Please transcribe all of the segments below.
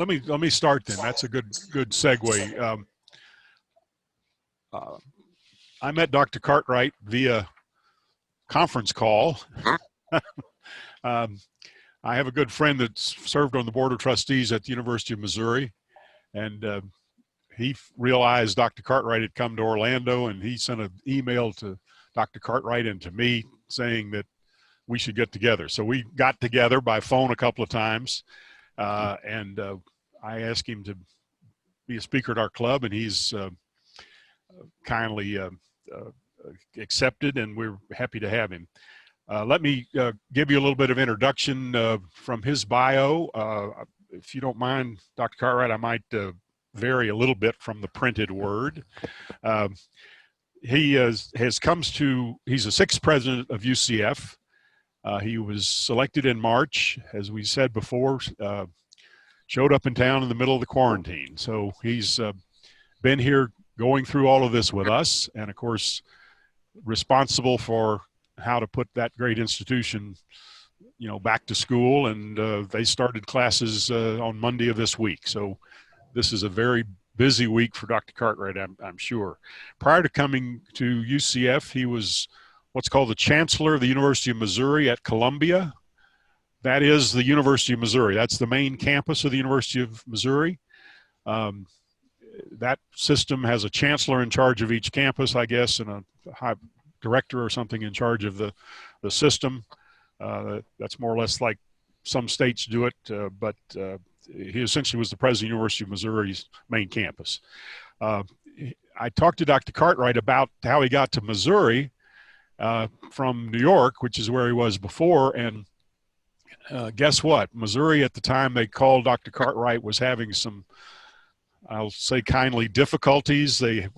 let me start then. That's a good segue. I met Dr. Cartwright via conference call. I have a good friend that's served on the board of trustees at the University of Missouri, and he realized Dr. Cartwright had come to Orlando, and he sent an email to Dr. Cartwright and to me saying that we should get together. So we got together by phone a couple of times, and I asked him to be a speaker at our club, and he's kindly accepted, and we're happy to have him. Let me give you a little bit of introduction from his bio. If you don't mind, Dr. Cartwright, I might vary a little bit from the printed word. He he's a sixth president of UCF. He was selected in March, as we said before, showed up in town in the middle of the quarantine. So he's been here going through all of this with us, and of course, responsible for how to put that great institution, back to school. And they started classes on Monday of this week. So this is a very busy week for Dr. Cartwright, I'm sure. Prior to coming to UCF, he was what's called the Chancellor of the University of Missouri at Columbia. That is the University of Missouri. That's the main campus of the University of Missouri. That system has a chancellor in charge of each campus, I guess, and a high director or something in charge of the system. That's more or less like some states do it, but he essentially was the president of the University of Missouri's main campus. I talked to Dr. Cartwright about how he got to Missouri from New York, which is where he was before, and guess what? Missouri at the time they called Dr. Cartwright was having some, I'll say kindly, difficulties. They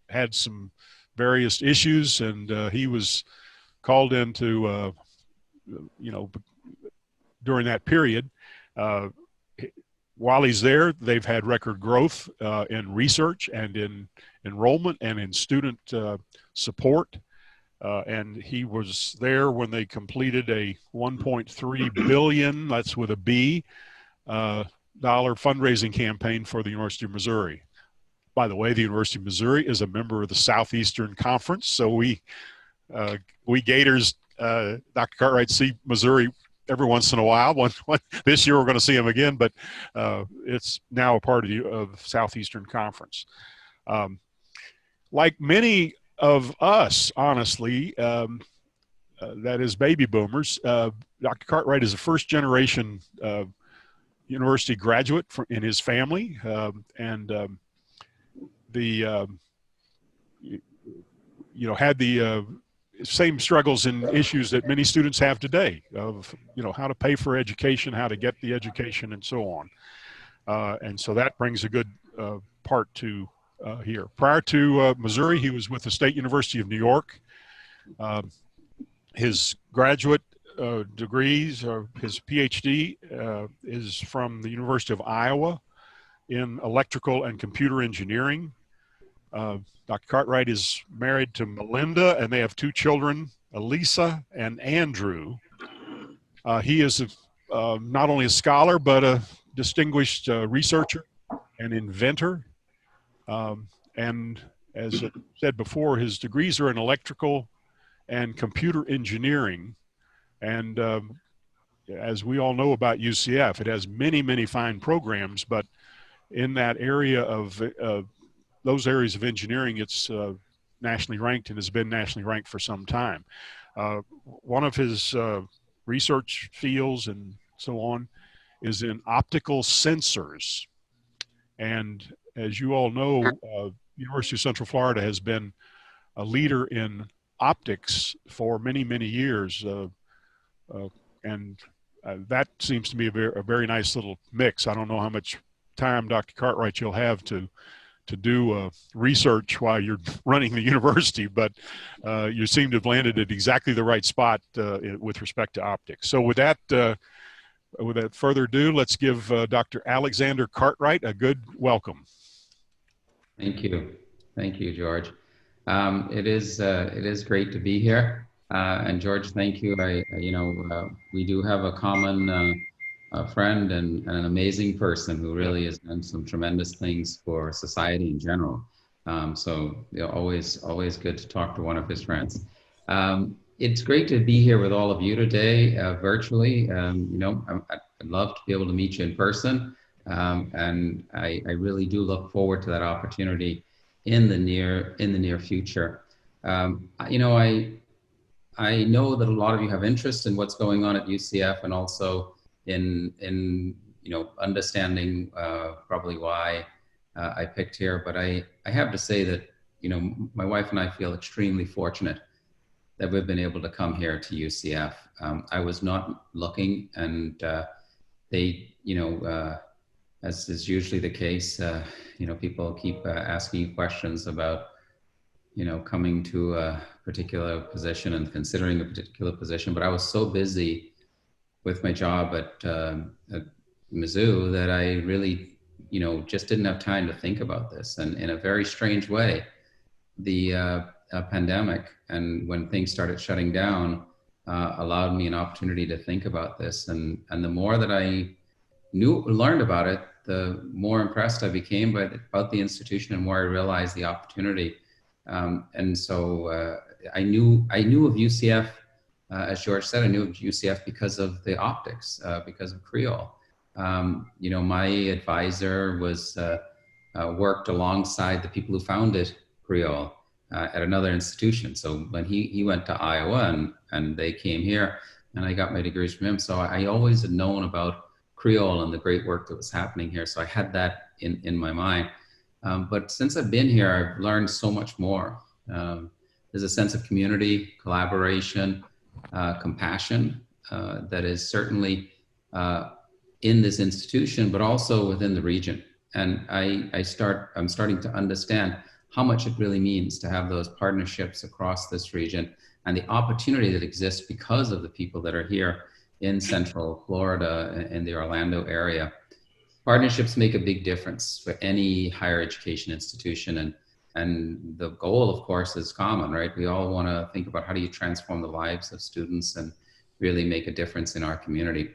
had some various issues, and he was called into, during that period. While he's there, they've had record growth in research and in enrollment and in student support. And he was there when they completed a $1.3 billion, that's with a B, dollar fundraising campaign for the University of Missouri. By the way, the University of Missouri is a member of the Southeastern Conference, so we Gators, Dr. Cartwright, see Missouri every once in a while. This year we're going to see him again, but it's now a part of the Southeastern Conference. Like many of us, honestly, that is baby boomers, Dr. Cartwright is a first generation university graduate in his family, and had the same struggles and issues that many students have today of, how to pay for education, how to get the education, and so on. And so that brings a good part to here. Prior to Missouri, he was with the State University of New York. His graduate degrees, or his PhD, is from the University of Iowa in electrical and computer engineering. Dr. Cartwright is married to Melinda, and they have two children, Elisa and Andrew. He is not only a scholar, but a distinguished researcher and inventor. And as I said before, his degrees are in electrical and computer engineering. And as we all know about UCF, it has many, many fine programs, but in that area of those areas of engineering, it's nationally ranked and has been nationally ranked for some time. One of his research fields and so on is in optical sensors. And as you all know, University of Central Florida has been a leader in optics for many, many years. And that seems to be a very nice little mix. I don't know how much time, Dr. Cartwright, you'll have to do research while you're running the university, but you seem to have landed at exactly the right spot with respect to optics. So without further ado, let's give Dr. Alexander Cartwright a good welcome. Thank you, George. It is great to be here, and George, thank you. We do have a common a friend and an amazing person who Yeah. really has done some tremendous things for society in general. So you know, always good to talk to one of his friends. It's great to be here with all of you today, virtually. You know, I'd love to be able to meet you in person, and I really do look forward to that opportunity in the near future. You know, I know that a lot of you have interest in what's going on at UCF, and also in you know, understanding probably why I picked here. But I have to say that, you know, my wife and I feel extremely fortunate that we've been able to come here to UCF. I was not looking, and they, you know, as is usually the case, you know, people keep asking questions about, you know, coming to a particular position and considering a particular position. But I was so busy with my job at Mizzou that I really, you know, just didn't have time to think about this. And in a very strange way, the pandemic and when things started shutting down allowed me an opportunity to think about this. And the more that I learned about it, the more impressed I became about the institution, and more I realized the opportunity. And so I knew of UCF, as George said, I knew of UCF because of the optics, because of Creole. You know, my advisor was worked alongside the people who founded Creole at another institution. So when he went to Iowa and they came here, and I got my degrees from him. So I always had known about Creole and the great work that was happening here. So I had that in my mind. But since I've been here, I've learned so much more. There's a sense of community, collaboration, compassion that is certainly in this institution, but also within the region. And I'm starting to understand how much it really means to have those partnerships across this region, and the opportunity that exists because of the people that are here in Central Florida and the Orlando area. Partnerships make a big difference for any higher education institution, and the goal, of course, is common, right? We all want to think about how do you transform the lives of students and really make a difference in our community.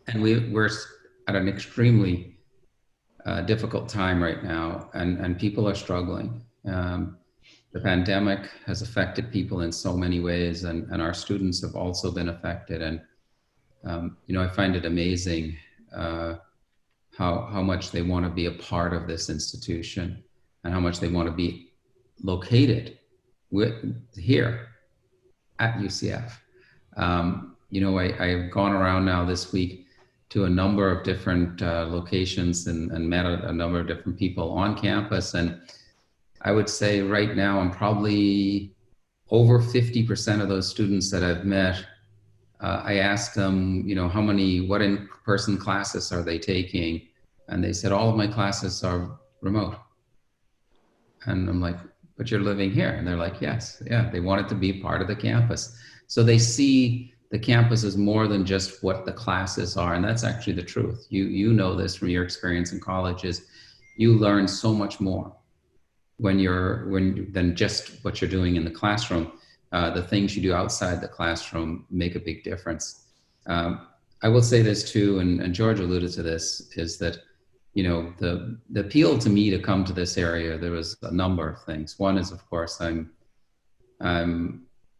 And we're at an extremely difficult time right now, and people are struggling. The pandemic has affected people in so many ways, and our students have also been affected. And you know, I find it amazing how much they want to be a part of this institution, and how much they want to be located here at UCF. You know, I've gone around now this week to a number of different locations and met a number of different people on campus. And I would say right now I'm probably over 50% of those students that I've met. I asked them, you know, what in-person classes are they taking? And they said, all of my classes are remote. And I'm like, but you're living here. And they're like, yes, yeah, they wanted to be part of the campus. So they see the campus as more than just what the classes are. And that's actually the truth. You know this from your experience in colleges. You learn so much more than just what you're doing in the classroom. The things you do outside the classroom make a big difference. I will say this too, and George alluded to this, is that, you know, the appeal to me to come to this area, there was a number of things. One is, of course, I'm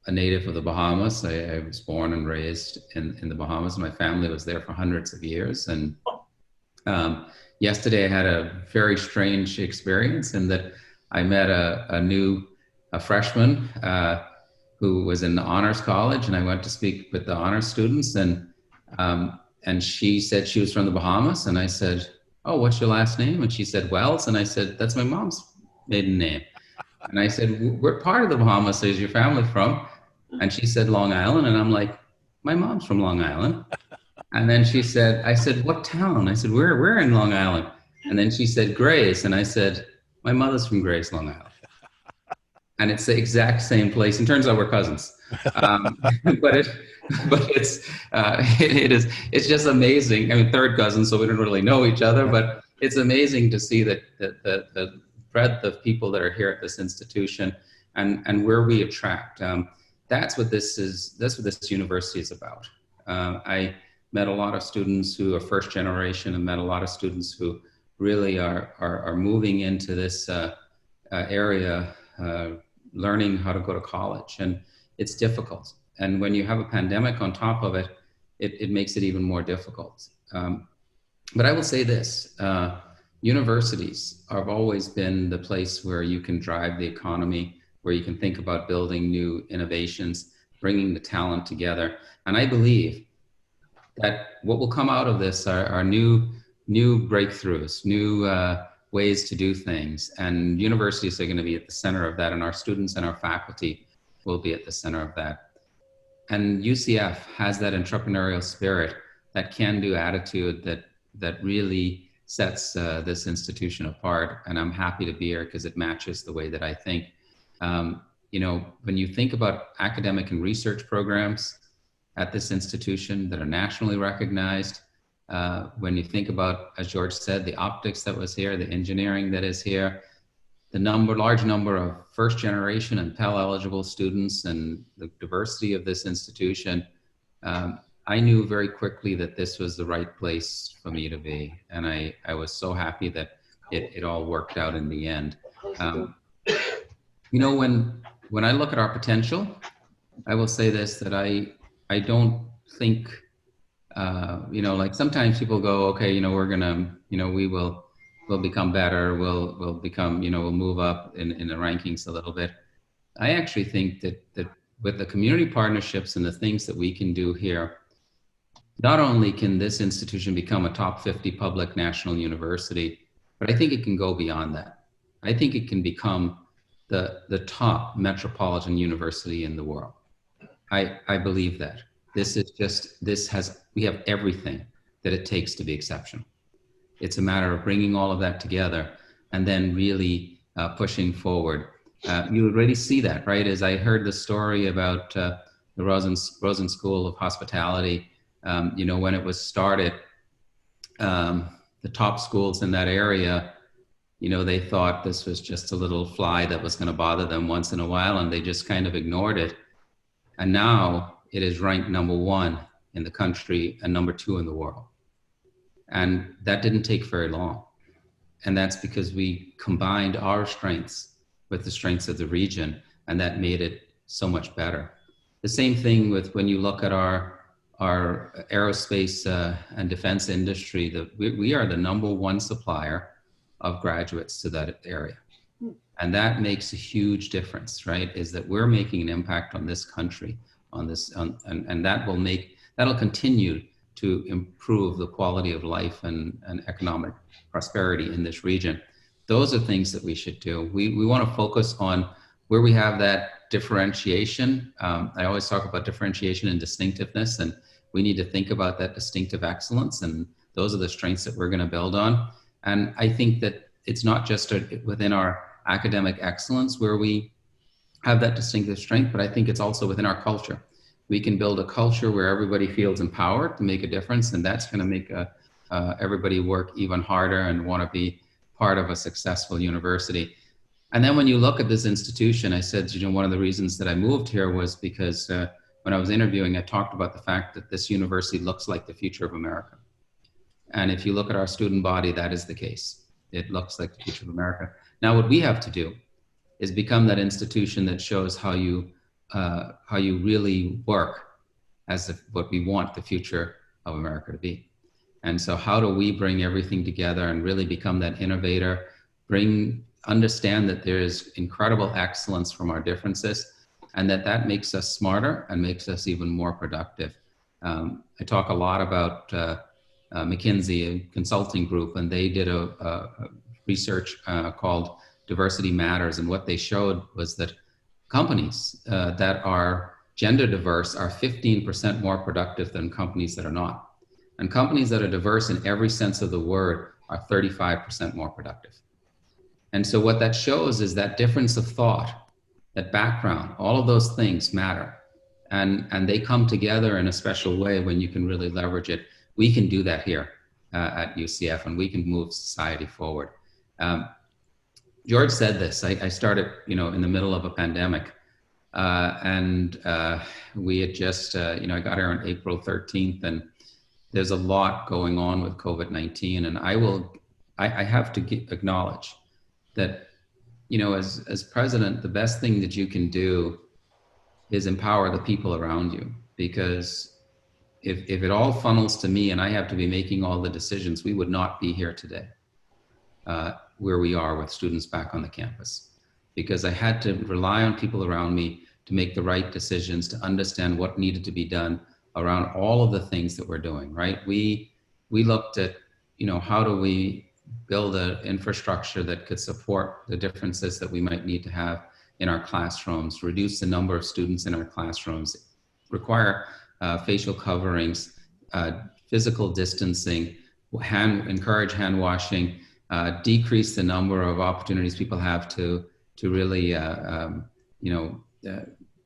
a native of the Bahamas. I was born and raised in the Bahamas. My family was there for hundreds of years. And yesterday I had a very strange experience in that I met a freshman who was in the honors college, and I went to speak with the honors students, and she said she was from the Bahamas, and I said, oh, what's your last name? And she said, Wells. And I said, that's my mom's maiden name. And I said, we're part of the Bahamas. Where's your family from? And she said, Long Island. And I'm like, my mom's from Long Island. And then I said, what town? I said, we're in Long Island. And then she said, Grace. And I said, my mother's from Grace, Long Island. And it's the exact same place. And turns out we're cousins. But it's just amazing. I mean, third cousins, so we don't really know each other, but it's amazing to see that the breadth of people that are here at this institution, and where we attract. That's what this university is about. met a lot of students who are first generation, and met a lot of students who really are moving into this area, learning how to go to college. And it's difficult. And when you have a pandemic on top of it, it makes it even more difficult. But I will say this, universities have always been the place where you can drive the economy, where you can think about building new innovations, bringing the talent together. And I believe that what will come out of this are new breakthroughs, new ways to do things. And universities are going to be at the center of that, and our students and our faculty will be at the center of that. And UCF has that entrepreneurial spirit, that can-do attitude that really sets this institution apart. And I'm happy to be here because it matches the way that I think. You know, when you think about academic and research programs at this institution that are nationally recognized, when you think about, as George said, the optics that was here, the engineering that is here, the large number of first generation and Pell eligible students, and the diversity of this institution, I knew very quickly that this was the right place for me to be. And I was so happy that it all worked out in the end. You know, when I look at our potential, I will say this, that I don't think, you know, like sometimes people go, okay, you know, we're gonna, you know, we'll become better, we'll become, you know, we'll move up in the rankings a little bit. I actually think that with the community partnerships and the things that we can do here, not only can this institution become a top 50 public national university, but I think it can go beyond that. I think it can become the top metropolitan university in the world. I believe that. We have everything that it takes to be exceptional. It's a matter of bringing all of that together and then really pushing forward. You already see that, right? As I heard the story about the Rosen School of Hospitality, you know, when it was started, the top schools in that area, you know, they thought this was just a little fly that was going to bother them once in a while, and they just kind of ignored it. And now it is ranked #1 in the country and #2 in the world. And that didn't take very long. And that's because we combined our strengths with the strengths of the region, and that made it so much better. The same thing with when you look at our aerospace and defense industry, we are the #1 supplier of graduates to that area. And that makes a huge difference, right? Is that we're making an impact on this country, and that'll continue to improve the quality of life and economic prosperity in this region. Those are things that we should do. We want to focus on where we have that differentiation. I always talk about differentiation and distinctiveness, and we need to think about that distinctive excellence, and those are the strengths that we're going to build on. And I think that it's not just within our academic excellence where we have that distinctive strength, but I think it's also within our culture. We can build a culture where everybody feels empowered to make a difference, and that's going to make everybody work even harder and want to be part of a successful university. And then when you look at this institution, I said, you know, one of the reasons that I moved here was because when I was interviewing, I talked about the fact that this university looks like the future of America. And if you look at our student body, that is the case. It looks like the future of America. Now, what we have to do is become that institution that shows how you really work as what we want the future of America to be. And so how do we bring everything together and really become that innovator, understand that there is incredible excellence from our differences, and that makes us smarter and makes us even more productive. I talk a lot about McKinsey, a consulting group, and they did a research called Diversity Matters. And what they showed was that companies that are gender diverse are 15% more productive than companies that are not. And companies that are diverse in every sense of the word are 35% more productive. And so what that shows is that difference of thought, that background, all of those things matter. And they come together in a special way when you can really leverage it. We can do that here at UCF, and we can move society forward. George said this, I started, you know, in the middle of a pandemic, and we had just, you know, I got here on April 13th, and there's a lot going on with COVID-19, and I have to acknowledge that, as president, the best thing that you can do is empower the people around you, because if it all funnels to me and I have to be making all the decisions, we would not be here today, where we are with students back on the campus, because I had to rely on people around me to make the right decisions, to understand what needed to be done around all of the things that we're doing, right? We looked at, how do we build an infrastructure that could support the differences that we might need to have in our classrooms, reduce the number of students in our classrooms, require facial coverings, physical distancing, encourage hand washing, decrease the number of opportunities people have to really,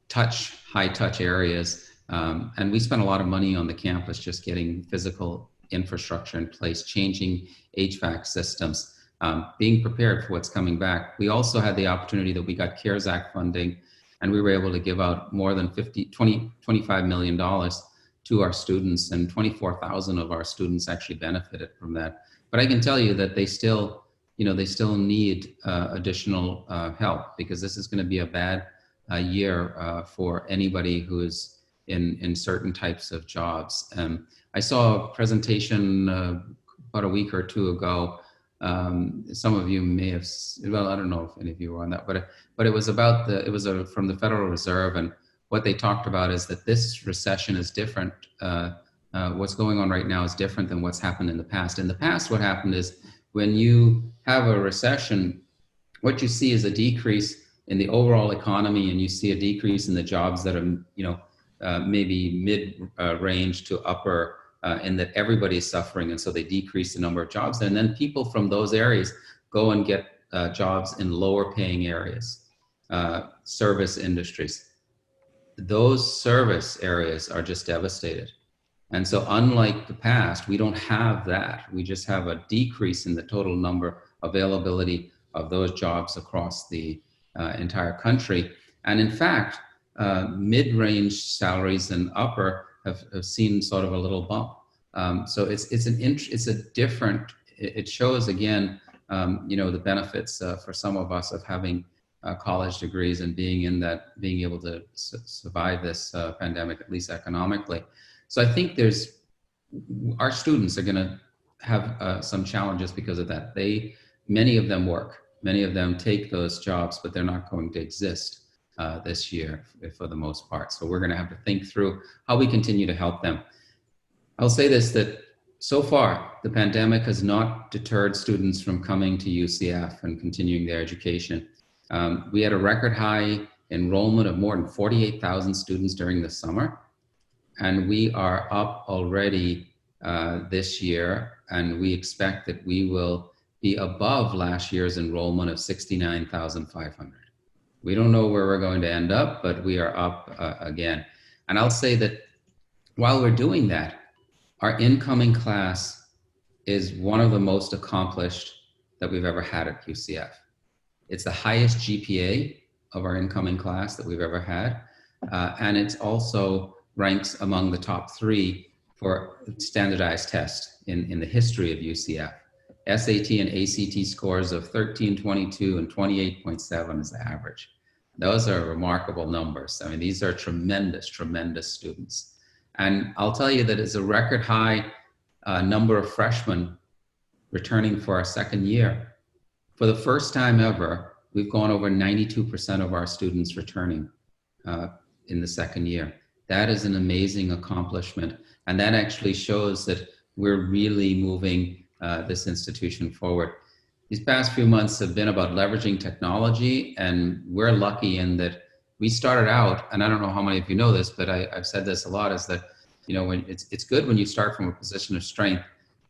touch high touch areas. And we spent a lot of money on the campus just getting physical infrastructure in place, changing HVAC systems, being prepared for what's coming back. We also had the opportunity that we got CARES Act funding, and we were able to give out more than $25 million to our students, and 24,000 of our students actually benefited from that. But I can tell you that they still need additional help, because this is going to be a bad year for anybody who is in certain types of jobs. I saw a presentation about a week or two ago. Some of you may have, well, I don't know if any of you were on that, but it was about from the Federal Reserve, and what they talked about is that this recession is different. What's going on right now is different than what's happened in the past. In the past, what happened is when you have a recession, what you see is a decrease in the overall economy, and you see a decrease in the jobs that are, maybe mid-range to upper, and that everybody's suffering, and so they decrease the number of jobs. And then people from those areas go and get jobs in lower paying areas, service industries. Those service areas are just devastated. And so unlike the past, we don't have that. We just have a decrease in the total number availability of those jobs across the entire country. And in fact, mid-range salaries and upper have seen sort of a little bump. So it's a different, it shows again, the benefits for some of us of having college degrees and being able to survive this pandemic, at least economically. So I think our students are going to have some challenges because of that. Many of them work, many of them take those jobs, but they're not going to exist this year for the most part. So we're going to have to think through how we continue to help them. I'll say this, that so far, the pandemic has not deterred students from coming to UCF and continuing their education. We had a record high enrollment of more than 48,000 students during the summer. And we are up already this year, and we expect that we will be above last year's enrollment of 69,500. We don't know where we're going to end up, but we are up again. And I'll say that while we're doing that, our incoming class is one of the most accomplished that we've ever had at UCF. It's the highest GPA of our incoming class that we've ever had. And it's also ranks among the top 3 for standardized tests in the history of UCF. SAT and ACT scores of 13, 22, and 28.7 is the average. Those are remarkable numbers. I mean, these are tremendous, tremendous students. And I'll tell you that it's a record high number of freshmen returning for our second year. For the first time ever, we've gone over 92% of our students returning in the second year. That is an amazing accomplishment. And that actually shows that we're really moving this institution forward. These past few months have been about leveraging technology, and we're lucky in that we started out, and I don't know how many of you know this, but I've said this a lot, is that, when it's good when you start from a position of strength,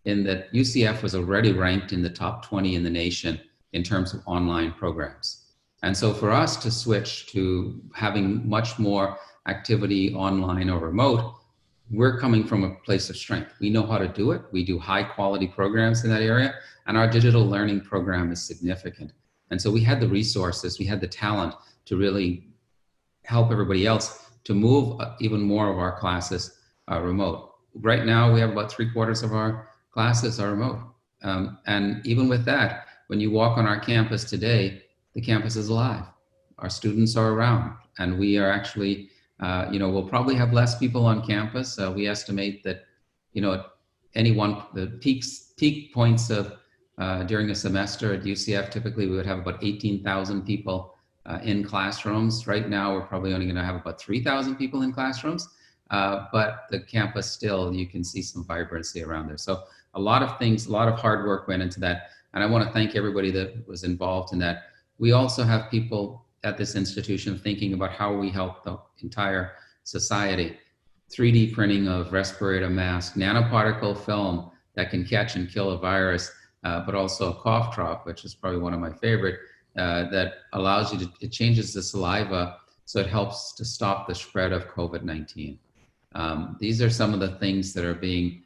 in that UCF was already ranked in the top 20 in the nation in terms of online programs. And so for us to switch to having much more activity online or remote, we're coming from a place of strength. We know how to do it. We do high quality programs in that area, and our digital learning program is significant. And so we had the resources, we had the talent to really help everybody else to move even more of our classes remote. right now we have about 3/4 of our classes are remote. And even with that, when you walk on our campus today, the campus is alive. Our students are around, and we are actually, we'll probably have less people on campus. We estimate that, at any one, the peak points of during a semester at UCF, typically we would have about 18,000 people in classrooms. Right now, we're probably only going to have about 3,000 people in classrooms. But the campus still, you can see some vibrancy around there. So a lot of things, a lot of hard work went into that. And I want to thank everybody that was involved in that. We also have people at this institution thinking about how we help the entire society. 3D printing of respirator masks, nanoparticle film that can catch and kill a virus, but also a cough drop, which is probably one of my favorite, that allows you to, it changes the saliva, so it helps to stop the spread of COVID-19. These are some of the things that are being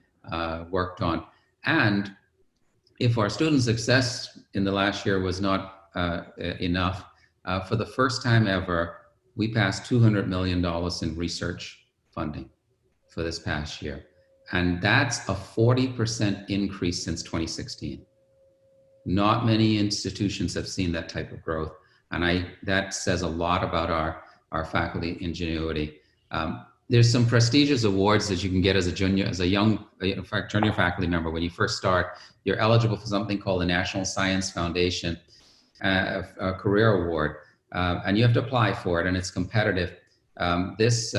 worked on. And if our student success in the last year was not enough, for the first time ever, we passed $200 million in research funding for this past year. And that's a 40% increase since 2016. Not many institutions have seen that type of growth. And that says a lot about our faculty ingenuity. There's some prestigious awards that you can get as a junior, as a young, in fact, junior faculty member. When you first start, you're eligible for something called the National Science Foundation a Career Award, and you have to apply for it, and it's competitive. This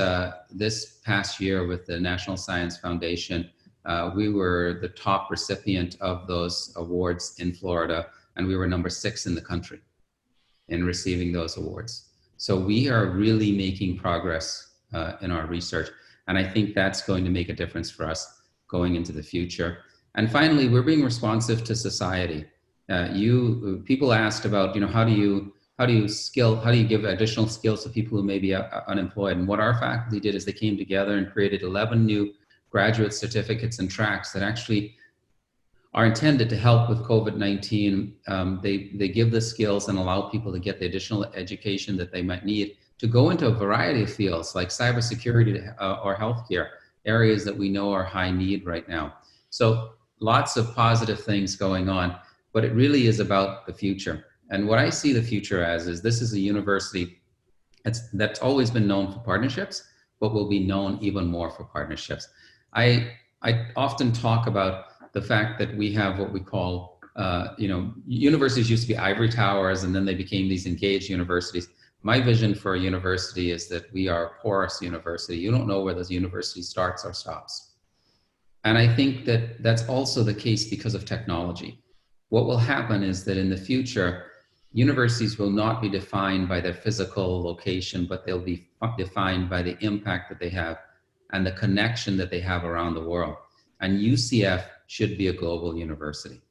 past year with the National Science Foundation, we were the top recipient of those awards in Florida, and we were number 6 in the country in receiving those awards. So we are really making progress in our research. And I think that's going to make a difference for us going into the future. And finally, we're being responsive to society. People asked about, how do you give additional skills to people who may be unemployed? And what our faculty did is they came together and created 11 new graduate certificates and tracks that actually are intended to help with COVID-19. They give the skills and allow people to get the additional education that they might need to go into a variety of fields like cybersecurity or healthcare, areas that we know are high need right now. So lots of positive things going on, but it really is about the future. And what I see the future as is this is a university that's always been known for partnerships, but will be known even more for partnerships. I often talk about the fact that we have what we call, universities used to be ivory towers, and then they became these engaged universities. My vision for a university is that we are a porous university. You don't know where this university starts or stops. And I think that that's also the case because of technology. What will happen is that in the future, universities will not be defined by their physical location, but they'll be defined by the impact that they have and the connection that they have around the world. And UCF should be a global university.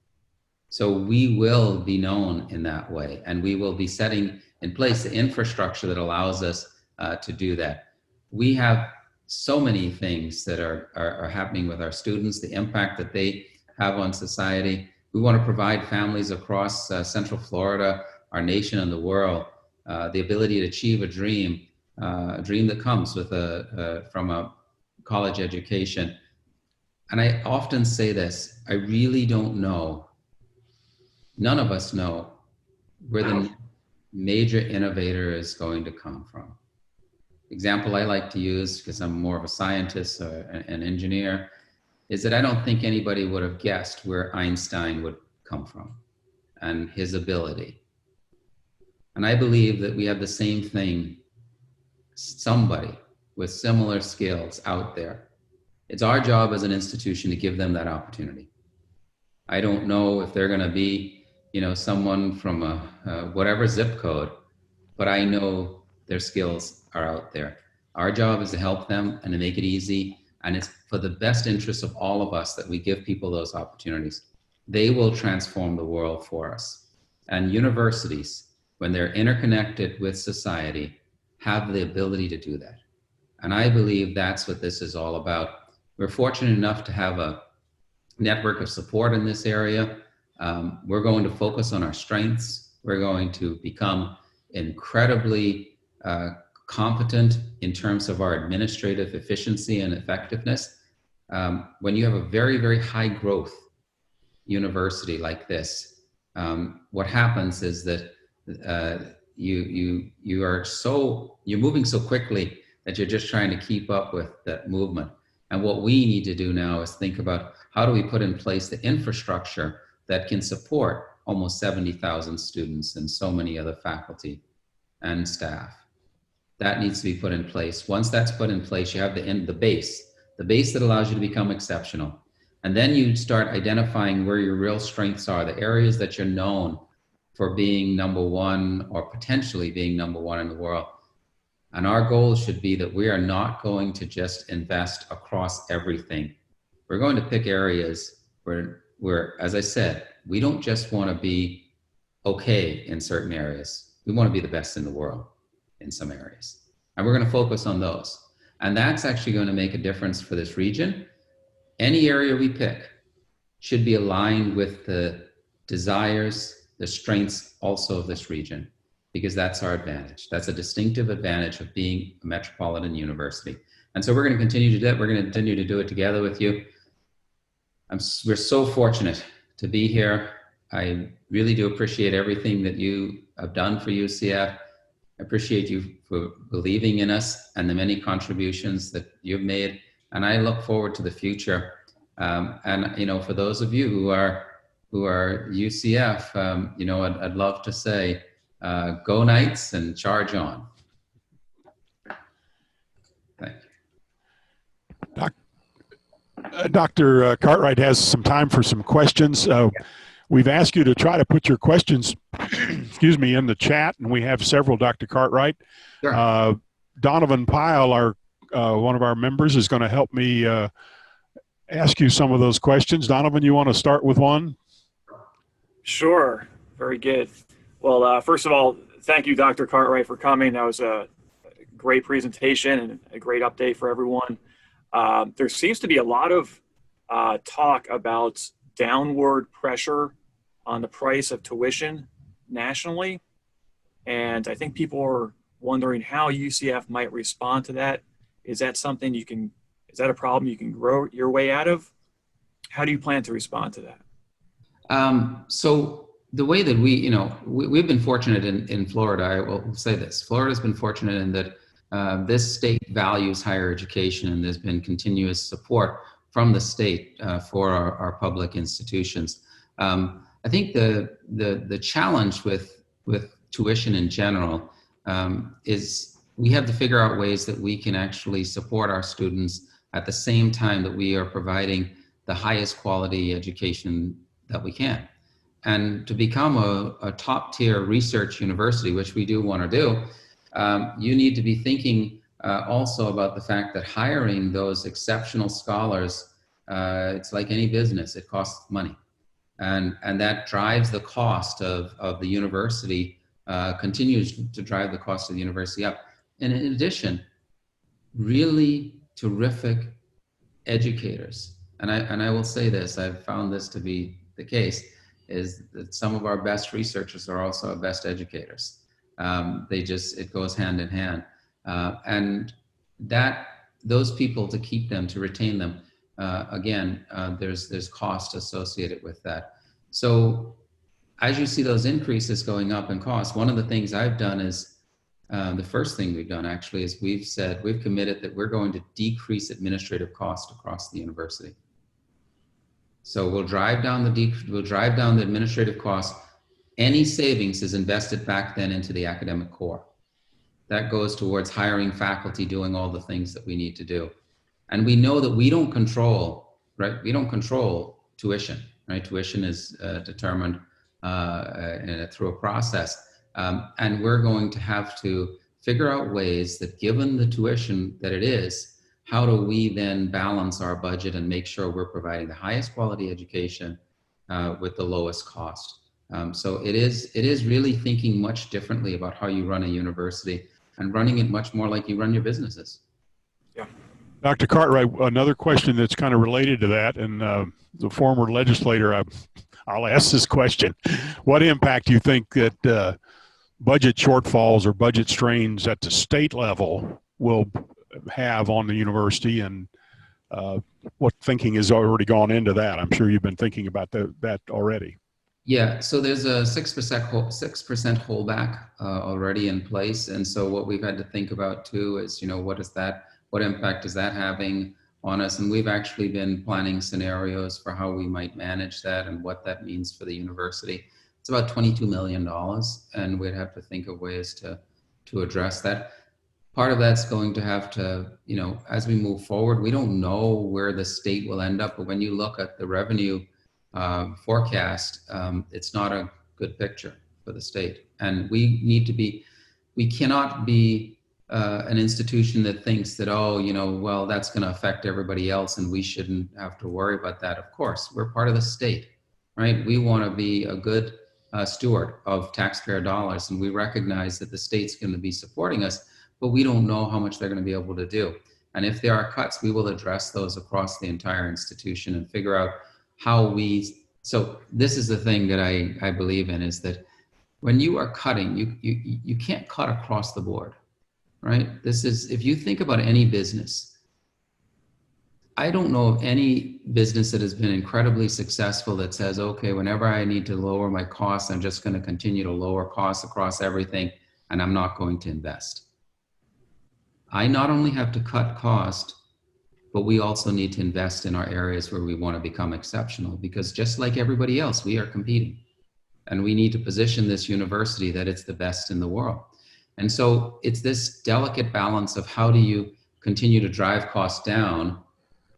So we will be known in that way, and we will be setting in place the infrastructure that allows us to do that. We have so many things that are happening with our students, the impact that they have on society. We want to provide families across Central Florida, our nation and the world, the ability to achieve a dream that comes with from a college education. And I often say this, I really don't know, none of us know where the major innovator is going to come from. Example I like to use, because I'm more of a scientist or an engineer, is that I don't think anybody would have guessed where Einstein would come from and his ability. And I believe that we have the same thing, somebody with similar skills out there. It's our job as an institution to give them that opportunity. I don't know if they're going to be, someone from whatever zip code, but I know their skills are out there. Our job is to help them and to make it easy. And it's for the best interest of all of us that we give people those opportunities. They will transform the world for us. And universities, when they're interconnected with society, have the ability to do that. And I believe that's what this is all about. We're fortunate enough to have a network of support in this area. We're going to focus on our strengths. We're going to become incredibly competent in terms of our administrative efficiency and effectiveness. when you have a very, very high growth university like this, what happens is that you're moving so quickly that you're just trying to keep up with that movement. And what we need to do now is think about how do we put in place the infrastructure that can support almost 70,000 students and so many other faculty and staff. That needs to be put in place. Once that's put in place, you have the base that allows you to become exceptional. And then you start identifying where your real strengths are, the areas that you're known for being number one or potentially being number one in the world. And our goal should be that we are not going to just invest across everything. We're going to pick areas where, as I said, we don't just want to be okay in certain areas. We want to be the best in the world in some areas. And we're going to focus on those. And that's actually going to make a difference for this region. Any area we pick should be aligned with the desires, the strengths also of this region, because that's our advantage. That's a distinctive advantage of being a metropolitan university. And so we're going to continue to do that. We're going to continue to do it together with you. We're so fortunate to be here. I really do appreciate everything that you have done for UCF. I appreciate you for believing in us and the many contributions that you've made. And I look forward to the future. And for those of you who are UCF, I'd love to say, go Knights and charge on. Thank you. Dr. Cartwright has some time for some questions. We've asked you to try to put your questions, excuse me, in the chat, and we have several, Dr. Cartwright. Sure. Donovan Pyle, one of our members, is going to help me ask you some of those questions. Donovan, you want to start with one? Sure. Very good. Well, first of all, thank you, Dr. Cartwright, for coming. That was a great presentation and a great update for everyone. There seems to be a lot of talk about downward pressure on the price of tuition nationally. And I think people are wondering how UCF might respond to that. Is that something is that a problem you can grow your way out of? How do you plan to respond to that? So the way that we've been fortunate in Florida, I will say this, Florida's been fortunate in that this state values higher education, and there's been continuous support from the state for our public institutions. I think the challenge with tuition in general is we have to figure out ways that we can actually support our students at the same time that we are providing the highest quality education that we can. And to become a top tier research university, which we do want to do, you need to be thinking also about the fact that hiring those exceptional scholars, it's like any business, it costs money. And that drives the cost of the university, continues to drive the cost of the university up. And in addition, really terrific educators. And I will say this, I've found this to be the case, is that some of our best researchers are also our best educators. It goes hand in hand. And those people, to keep them, to retain them, again, there's cost associated with that. So as you see those increases going up in cost, one of the things I've done is, the first thing we've done actually is we've committed that we're going to decrease administrative costs across the university. So we'll drive down the administrative costs. Any savings is invested back then into the academic core. That goes towards hiring faculty, doing all the things that we need to do. And we know that we don't control, right? We don't control tuition, right? Tuition is determined through a process. And we're going to have to figure out ways that, given the tuition that it is, how do we then balance our budget and make sure we're providing the highest quality education with the lowest cost? So it is really thinking much differently about how you run a university and running it much more like you run your businesses. Yeah. Dr. Cartwright, another question that's kind of related to that, and the former legislator, I'll ask this question. What impact do you think that budget shortfalls or budget strains at the state level will have on the university, and what thinking has already gone into that? I'm sure you've been thinking about that already. Yeah, so there's a 6% holdback already in place, and so what we've had to think about too is, what impact is that having on us? And we've actually been planning scenarios for how we might manage that and what that means for the university. It's about $22 million, and we'd have to think of ways to address that. Part of that's going to have to, as we move forward, we don't know where the state will end up, but when you look at the revenue forecast, it's not a good picture for the state. And we cannot be an institution that thinks that, well, that's going to affect everybody else and we shouldn't have to worry about that. Of course, we're part of the state, right? We want to be a good steward of taxpayer dollars, and we recognize that the state's going to be supporting us, but we don't know how much they're going to be able to do. And if there are cuts, we will address those across the entire institution and figure out so this is the thing that I believe in, is that when you are cutting, you can't cut across the board, right? If you think about any business, I don't know of any business that has been incredibly successful that says, okay, whenever I need to lower my costs, I'm just going to continue to lower costs across everything and I'm not going to invest. I not only have to cut cost, but we also need to invest in our areas where we want to become exceptional, because just like everybody else, we are competing. And we need to position this university that it's the best in the world. And so it's this delicate balance of how do you continue to drive costs down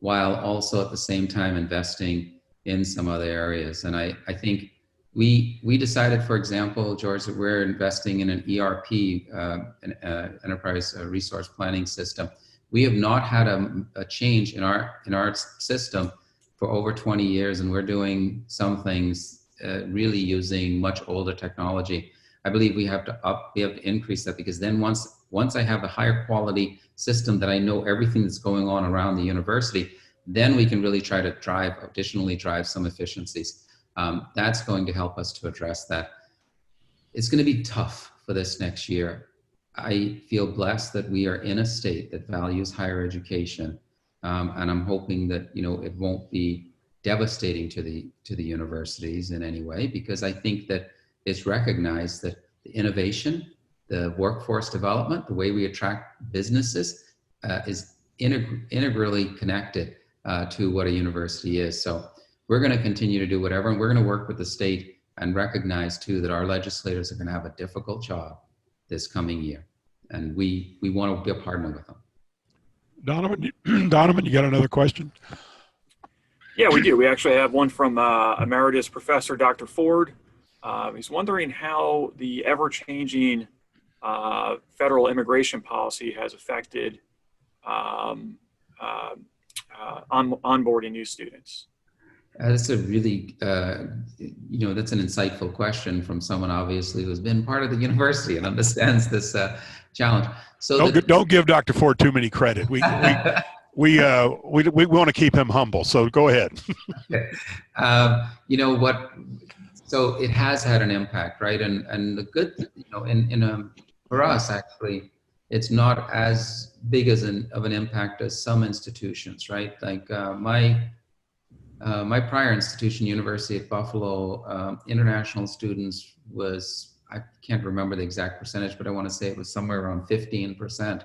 while also at the same time investing in some other areas. And I think we decided, for example, George, that we're investing in an ERP, an enterprise resource planning system. We have not had a change in our system for over 20 years, and we're doing some things really using much older technology. I believe we have to increase that, because then once I have a higher quality system that I know everything that's going on around the university, then we can really try to additionally drive some efficiencies. That's going to help us to address that. It's going to be tough for this next year. I feel blessed that we are in a state that values higher education, and I'm hoping that it won't be devastating to the universities in any way, because I think that it's recognized that the innovation, the workforce development, the way we attract businesses is integrally connected to what a university is. So we're going to continue to do whatever, and we're going to work with the state and recognize too that our legislators are going to have a difficult job this coming year, and we want to be a partner with them. Donovan, you got another question? Yeah, we do. We actually have one from Emeritus Professor Dr. Ford. He's wondering how the ever-changing federal immigration policy has affected onboarding new students. That's a really, that's an insightful question from someone obviously who's been part of the university and understands this challenge. So don't give Dr. Ford too many credit. We want to keep him humble. So go ahead. Okay. So it has had an impact, right? And the good, for us actually, it's not as big of an impact as some institutions, right? Like my prior institution, University at Buffalo, international students was, I can't remember the exact percentage, but I want to say it was somewhere around 15%.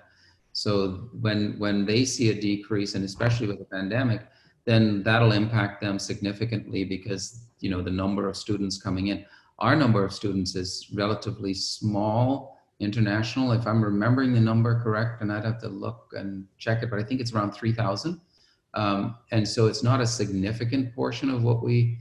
So when they see a decrease, and especially with the pandemic, then that'll impact them significantly, because the number of students coming in. Our number of students is relatively small, international, if I'm remembering the number correct, and I'd have to look and check it, but I think it's around 3,000. And so it's not a significant portion of what we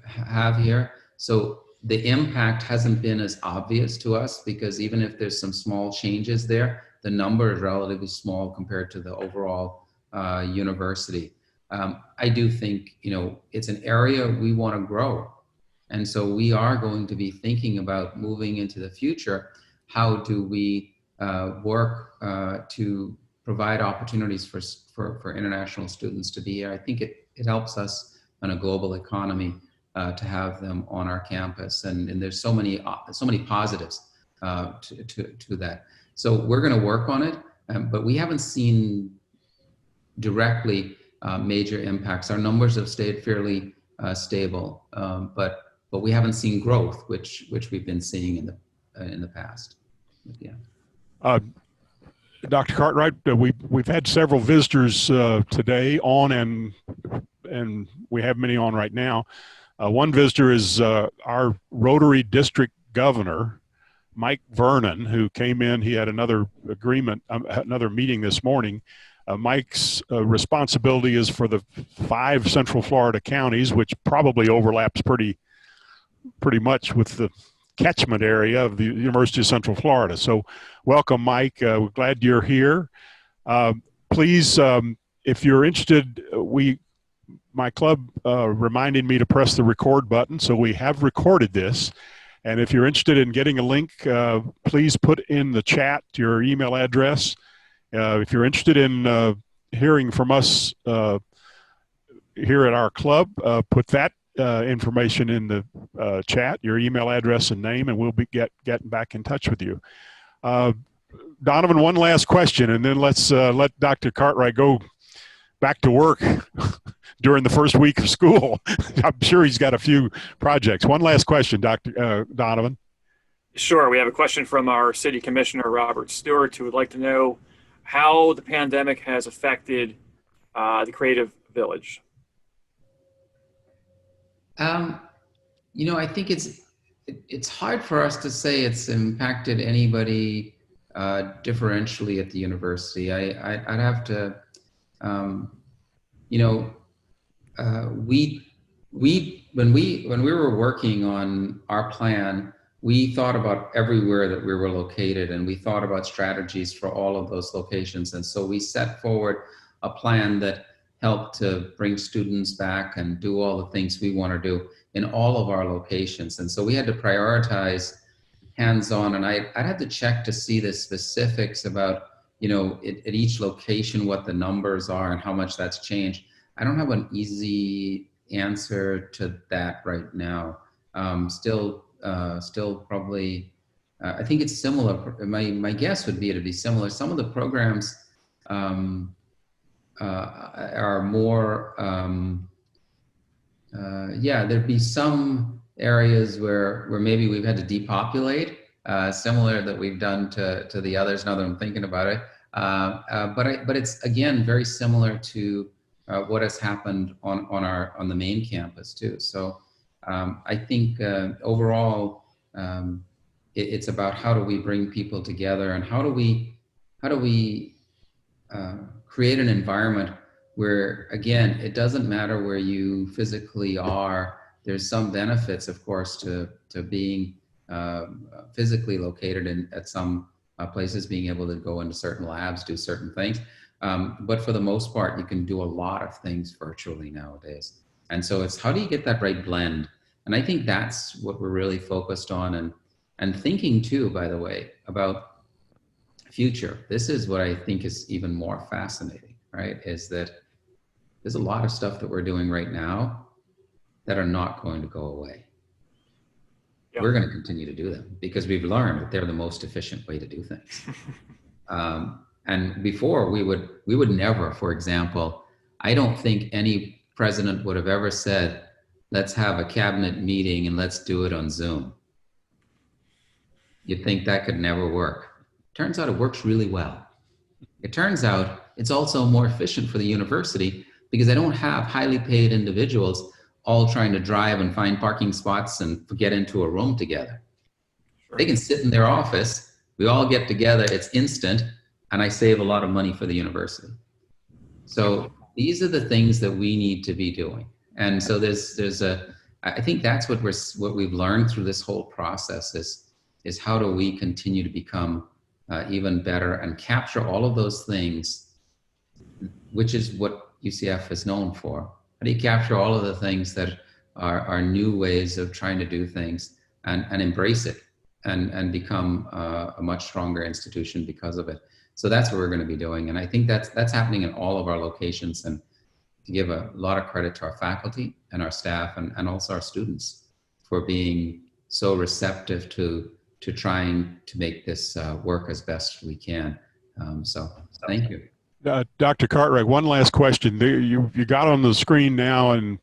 have here. So the impact hasn't been as obvious to us, because even if there's some small changes there, the number is relatively small compared to the overall university. I do think, it's an area we want to grow. And so we are going to be thinking about moving into the future. How do we work to provide opportunities for international students to be here? I think it helps us in a global economy to have them on our campus, and there's so many positives to that. So we're going to work on it, but we haven't seen directly major impacts. Our numbers have stayed fairly stable, but we haven't seen growth, which we've been seeing in the past. But yeah. Dr. Cartwright, we've had several visitors today on, and we have many on right now. One visitor is our Rotary District Governor, Mike Vernon, who came in. He had another another meeting this morning. Mike's responsibility is for the 5 Central Florida counties, which probably overlaps pretty much with the catchment area of the University of Central Florida. So welcome, Mike. We're glad you're here. Please, if you're interested, my club reminded me to press the record button, so we have recorded this. And if you're interested in getting a link, please put in the chat your email address. If you're interested in hearing from us here at our club, put that information in the chat, your email address and name, and we'll be getting back in touch with you. Donovan, one last question, and then let's let Dr. Cartwright go back to work during the first week of school. I'm sure he's got a few projects. One last question, Dr. Donovan. Sure. We have a question from our City Commissioner, Robert Stewart, who would like to know how the pandemic has affected the Creative Village. I think it's hard for us to say it's impacted anybody differentially at the university. I'd have to, when we were working on our plan, we thought about everywhere that we were located, and we thought about strategies for all of those locations. And so we set forward a plan that helped to bring students back and do all the things we want to do in all of our locations. And so we had to prioritize hands-on, and I'd have to check to see the specifics about, at each location, what the numbers are and how much that's changed. I don't have an easy answer to that right now. Still probably, I think it's similar. My guess would be it'd be similar. Some of the programs are more, there'd be some areas where maybe we've had to depopulate, similar that we've done to the others now that I'm thinking about it. But it's, again, very similar to what has happened on the main campus too. So I think overall, it's about how do we bring people together, and how do we create an environment where, again, it doesn't matter where you physically are. There's some benefits, of course, to being physically located at some places, being able to go into certain labs, do certain things. But for the most part, you can do a lot of things virtually nowadays. And so it's how do you get that right blend? And I think that's what we're really focused on, and thinking too, by the way, about future. This is what I think is even more fascinating, right? Is that there's a lot of stuff that we're doing right now that are not going to go away. Yep. We're going to continue to do them because we've learned that they're the most efficient way to do things. And before we would never, for example, I don't think any president would have ever said, let's have a cabinet meeting and let's do it on Zoom. You'd think that could never work. Turns out it works really well. It turns out it's also more efficient for the university because they don't have highly paid individuals all trying to drive and find parking spots and get into a room together. Sure. They can sit in their office, we all get together, it's instant, and I save a lot of money for the university. So these are the things that we need to be doing. And so I think that's what we've learned through this whole process is how do we continue to become even better and capture all of those things, which is what UCF is known for. How do you capture all of the things that are new ways of trying to do things and embrace it and become a much stronger institution because of it? So that's what we're going to be doing. And I think that's happening in all of our locations, and to give a lot of credit to our faculty and our staff and also our students for being so receptive to trying to make this work as best we can. So thank you. Dr. Cartwright, one last question. You got on the screen now, and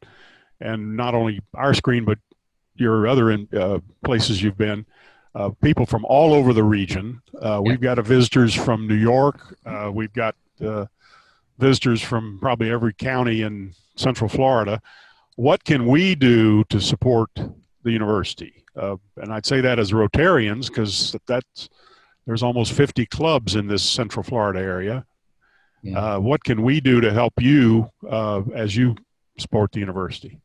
not only our screen, but your other places you've been, people from all over the region. We've got visitors from New York. We've got visitors from probably every county in Central Florida. What can we do to support the university? And I'd say that as Rotarians, because there's almost 50 clubs in this Central Florida area. Yeah. What can we do to help you as you support the university?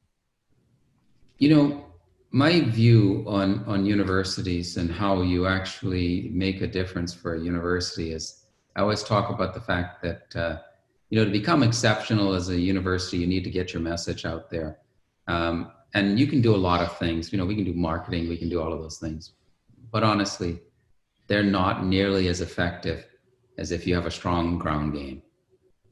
You know, my view on universities and how you actually make a difference for a university is, I always talk about the fact that, to become exceptional as a university, you need to get your message out there. And you can do a lot of things. We can do marketing, we can do all of those things. But honestly, they're not nearly as effective as if you have a strong ground game.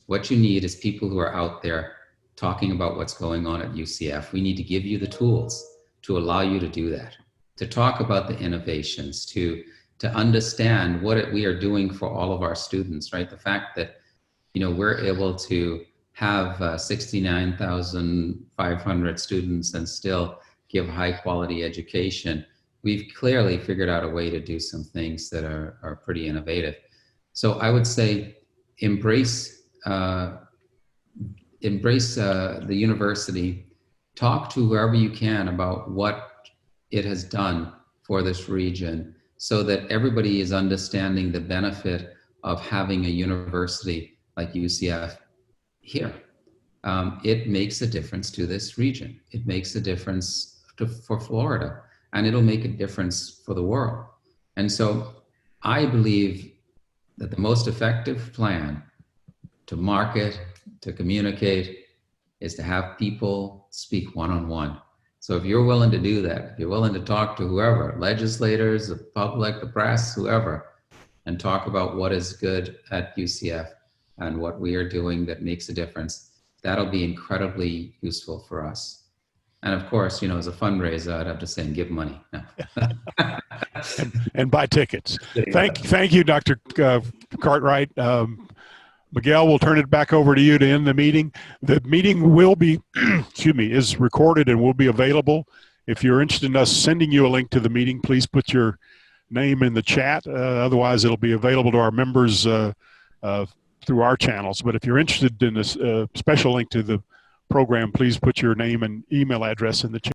What you need is people who are out there talking about what's going on at UCF. We need to give you the tools to allow you to do that, to talk about the innovations, to understand what we are doing for all of our students, right? The fact that, we're able to have 69,500 students and still give high quality education. We've clearly figured out a way to do some things that are pretty innovative. So I would say embrace the university, talk to whoever you can about what it has done for this region so that everybody is understanding the benefit of having a university like UCF here. It makes a difference to this region. It makes a difference for Florida, and it'll make a difference for the world. And so I believe that the most effective plan to market, to communicate, is to have people speak one-on-one. So if you're willing to do that, if you're willing to talk to whoever, legislators, the public, the press, whoever, and talk about what is good at UCF and what we are doing that makes a difference, that'll be incredibly useful for us. And of course, as a fundraiser, I'd have to say, give money. No. and buy tickets. Thank you, Dr. Cartwright. Miguel, we'll turn it back over to you to end the meeting. The meeting will be, is recorded and will be available. If you're interested in us sending you a link to the meeting, please put your name in the chat. Otherwise, it'll be available to our members through our channels. But if you're interested in this special link to the program, please put your name and email address in the chat.